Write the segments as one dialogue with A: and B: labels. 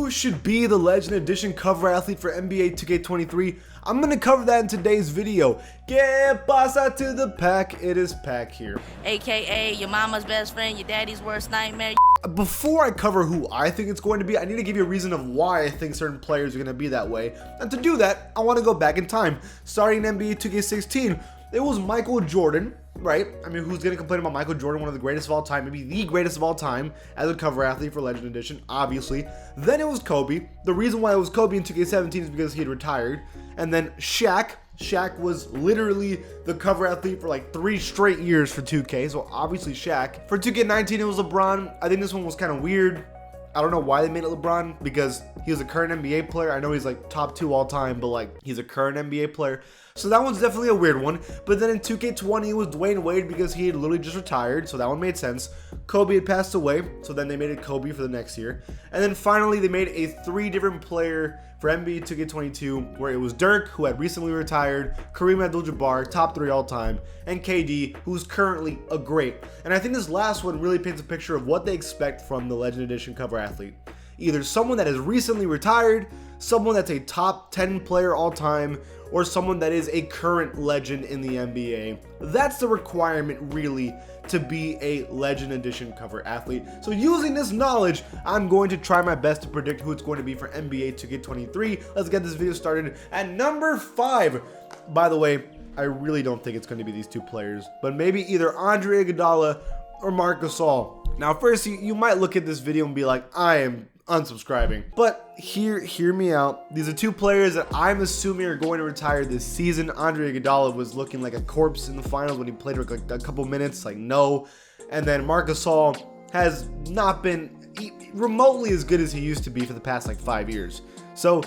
A: Who should be the Legend Edition cover athlete for NBA 2K23? I'm going to cover that in today's video. Que pasa to the pack? It is Pack here.
B: AKA your mama's best friend, your daddy's worst nightmare.
A: Before I cover who I think it's going to be, I need to give you a reason of why I think certain players are going to be that way. And to do that, I want to go back in time. Starting in NBA 2K16, it was Michael Jordan, right? I mean, who's going to complain about Michael Jordan, one of the greatest of all time, maybe the greatest of all time as a cover athlete for Legend Edition, obviously. Then it was Kobe. The reason why it was Kobe in 2K17 is because he had retired. And then Shaq. Shaq was literally the cover athlete for like 3 straight years for 2K, so obviously Shaq. For 2K19, it was LeBron. I think this one was kind of weird. I don't know why they made it LeBron, because he was a current NBA player. I know he's like top 2 all time, but like he's a current NBA player. So that one's definitely a weird one. But then in 2K20, it was Dwayne Wade because he had literally just retired, so that one made sense. Kobe had passed away, so then they made it Kobe for the next year. And then finally, they made a 3 different player for NBA 2K22, where it was Dirk, who had recently retired, Kareem Abdul-Jabbar, top 3 all time, and KD, who's currently a great. And I think this last one really paints a picture of what they expect from the Legend Edition cover athlete. Either someone that has recently retired, someone that's a top 10 player all time, or someone that is a current legend in the NBA. That's the requirement, really, to be a Legend Edition cover athlete. So using this knowledge, I'm going to try my best to predict who it's going to be for NBA 2K23. Let's get this video started at number 5. By the way, I really don't think it's going to be these 2 players, but maybe either Andre Iguodala or Marc Gasol. Now, first, you might look at this video and be like, I am unsubscribing. But hear me out. These are 2 players that I'm assuming are going to retire this season. Andre Iguodala was looking like a corpse in the finals when he played for like a couple minutes, like no. And then Marc Gasol has not been remotely as good as he used to be for the past like 5 years. So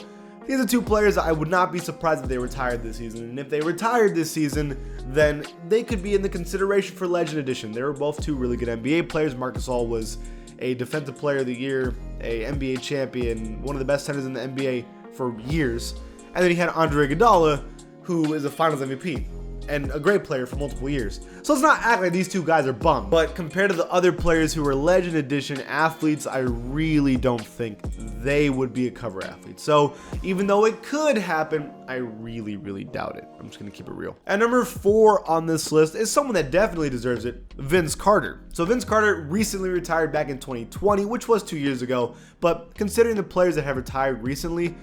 A: these are 2 players that I would not be surprised if they retired this season. And if they retired this season, then they could be in the consideration for Legend Edition. They were both 2 really good NBA players. Marc Gasol was a Defensive Player of the Year, a NBA champion, one of the best centers in the NBA for years. And then he had Andre Iguodala, who is a Finals MVP and a great player for multiple years. So let's not act like these 2 guys are bummed. But compared to the other players who were Legend Edition athletes, I really don't think they would be a cover athlete. So even though it could happen, I really doubt it. I'm just gonna keep it real. And number 4 on this list is someone that definitely deserves it, Vince Carter. So Vince Carter recently retired back in 2020, which was 2 years ago. But considering the players that have retired recently,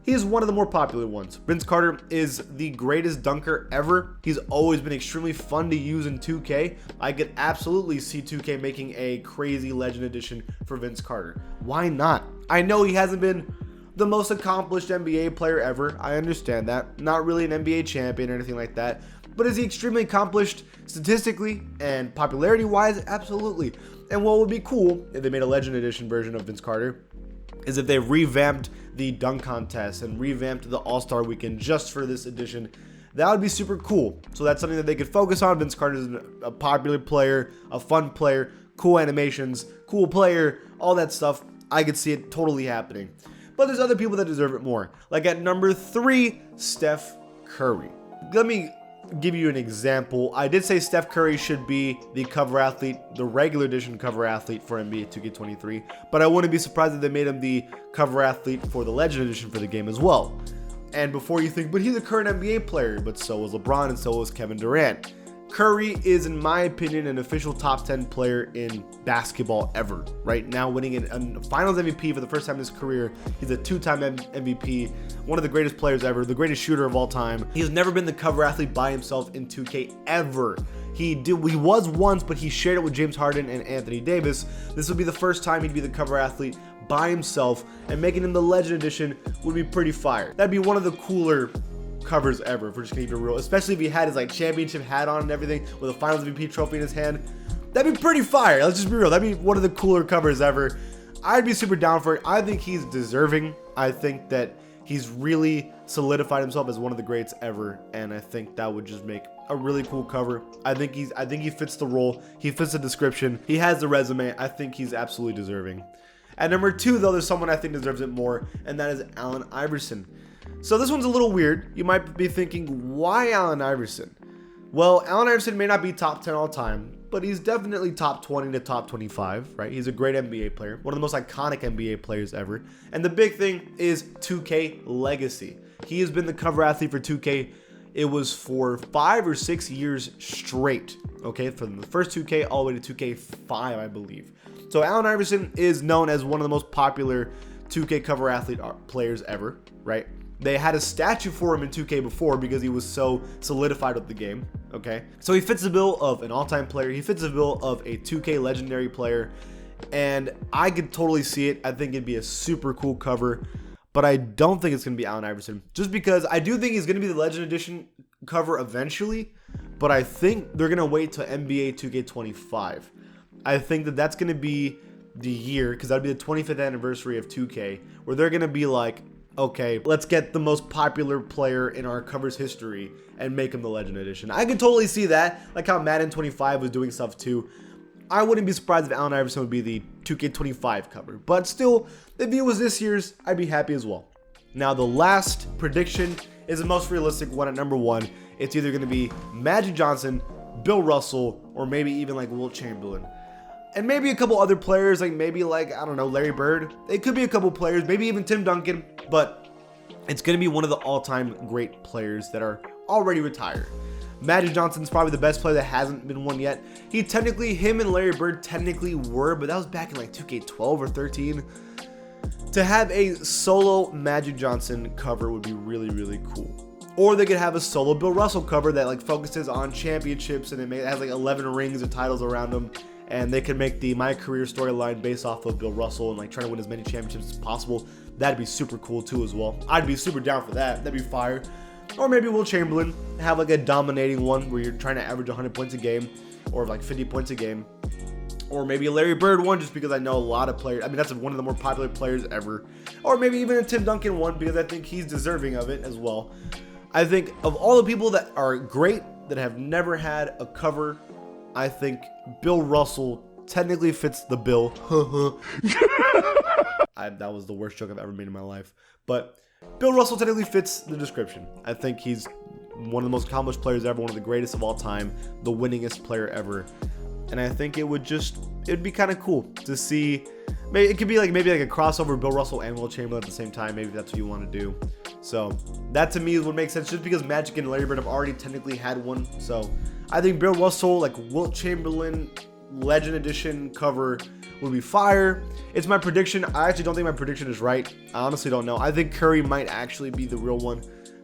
A: he is one of the more popular ones. Vince Carter is the greatest dunker ever. He's always been extremely fun to use in 2K. I could absolutely see 2K making a crazy Legend Edition for Vince Carter. Why not? I know he hasn't been the most accomplished NBA player ever. I understand that. Not really an NBA champion or anything like that. But is he extremely accomplished statistically and popularity-wise? Absolutely. And what would be cool if they made a Legend Edition version of Vince Carter is if they revamped the dunk contest and revamped the All-Star Weekend just for this edition. That would be super cool. So that's something that they could focus on. Vince Carter is a popular player, a fun player, cool animations, cool player, all that stuff. I could see it totally happening. But there's other people that deserve it more. Like at number 3, Steph Curry. Let me give you an example. I did say Steph Curry should be the cover athlete, the regular edition cover athlete for NBA 2K23, but I wouldn't be surprised if they made him the cover athlete for the Legend Edition for the game as well. And before you think, but he's a current NBA player, but so was LeBron and so was Kevin Durant. Curry is, in my opinion, an official top 10 player in basketball ever. Right now, winning a Finals MVP for the first time in his career. He's a 2-time MVP, one of the greatest players ever, the greatest shooter of all time. He's never been the cover athlete by himself in 2K ever. He was once, but he shared it with James Harden and Anthony Davis. This would be the first time he'd be the cover athlete by himself, and making him the Legend Edition would be pretty fire. That'd be one of the cooler covers ever, if we're just gonna keep it real, especially if he had his like championship hat on and everything with a Finals MVP trophy in his hand. That'd be pretty fire. Let's just be real. That'd be one of the cooler covers ever. I'd be super down for it. I think he's deserving. I think that he's really solidified himself as one of the greats ever, and I think that would just make a really cool cover. I think he fits the role. He fits the description. He has the resume. I think he's absolutely deserving. At number 2, though, there's someone I think deserves it more, and that is Allen Iverson. So this one's a little weird. You might be thinking, why Allen Iverson? Well, Allen Iverson may not be top 10 all time, but he's definitely top 20 to top 25, right? He's a great NBA player, one of the most iconic NBA players ever. And the big thing is 2K legacy. He has been the cover athlete for 2K. It was for 5 or 6 years straight, okay? From the first 2K all the way to 2K5, I believe. So Allen Iverson is known as one of the most popular 2K cover athlete players ever, right? They had a statue for him in 2K before because he was so solidified with the game, okay? So he fits the bill of an all-time player. He fits the bill of a 2K legendary player, and I could totally see it. I think it'd be a super cool cover, but I don't think it's going to be Allen Iverson, just because I do think he's going to be the Legend Edition cover eventually, but I think they're going to wait till NBA 2K25. I think that that's going to be the year, because that'll be the 25th anniversary of 2K, where they're going to be like, okay, let's get the most popular player in our covers history and make him the Legend Edition. I could totally see that, like how Madden 25 was doing stuff too. I wouldn't be surprised if Allen Iverson would be the 2K25 cover, but still, if it was this year's, I'd be happy as well. Now, the last prediction is the most realistic one at number 1. It's either going to be Magic Johnson, Bill Russell, or maybe even like Wilt Chamberlain. And maybe a couple other players, like maybe like, I don't know, Larry Bird. It could be a couple players, maybe even Tim Duncan, but it's going to be one of the all-time great players that are already retired. Magic Johnson's probably the best player that hasn't been one yet. Him and Larry Bird technically were, but that was back in like 2K12 or 13. To have a solo Magic Johnson cover would be really, really cool. Or they could have a solo Bill Russell cover that like focuses on championships, and it has like 11 rings and titles around him. And they could make the My Career storyline based off of Bill Russell and like trying to win as many championships as possible. That'd be super cool too as well. I'd be super down for that. That'd be fire. Or maybe Wilt Chamberlain have like a dominating one where you're trying to average 100 points a game or like 50 points a game. Or maybe a Larry Bird one, just because I know a lot of players. I mean, that's one of the more popular players ever. Or maybe even a Tim Duncan one, because I think he's deserving of it as well. I think of all the people that are great that have never had a cover, I think Bill Russell technically fits the bill. That was the worst joke I've ever made in my life. But Bill Russell technically fits the description. I think he's one of the most accomplished players ever, one of the greatest of all time, the winningest player ever. And I think it'd be kind of cool to see. Maybe it could be maybe a crossover Bill Russell and Wilt Chamberlain at the same time. Maybe that's what you want to do. So that to me would make sense, just because Magic and Larry Bird have already technically had one. So I think Bill Russell, like Wilt Chamberlain Legend Edition cover would be fire. It's my prediction. I actually don't think my prediction is right. I honestly don't know. I think Curry might actually be the real one.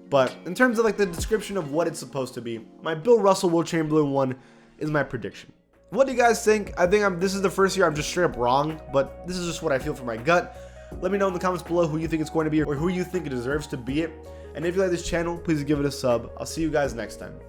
A: But in terms of like the description of what it's supposed to be, my Bill Russell Wilt Chamberlain one is my prediction. What do you guys think? I think this is the first year I'm just straight up wrong, but this is just what I feel from my gut. Let me know in the comments below who you think it's going to be or who you think it deserves to be it. And if you like this channel, please give it a sub. I'll see you guys next time.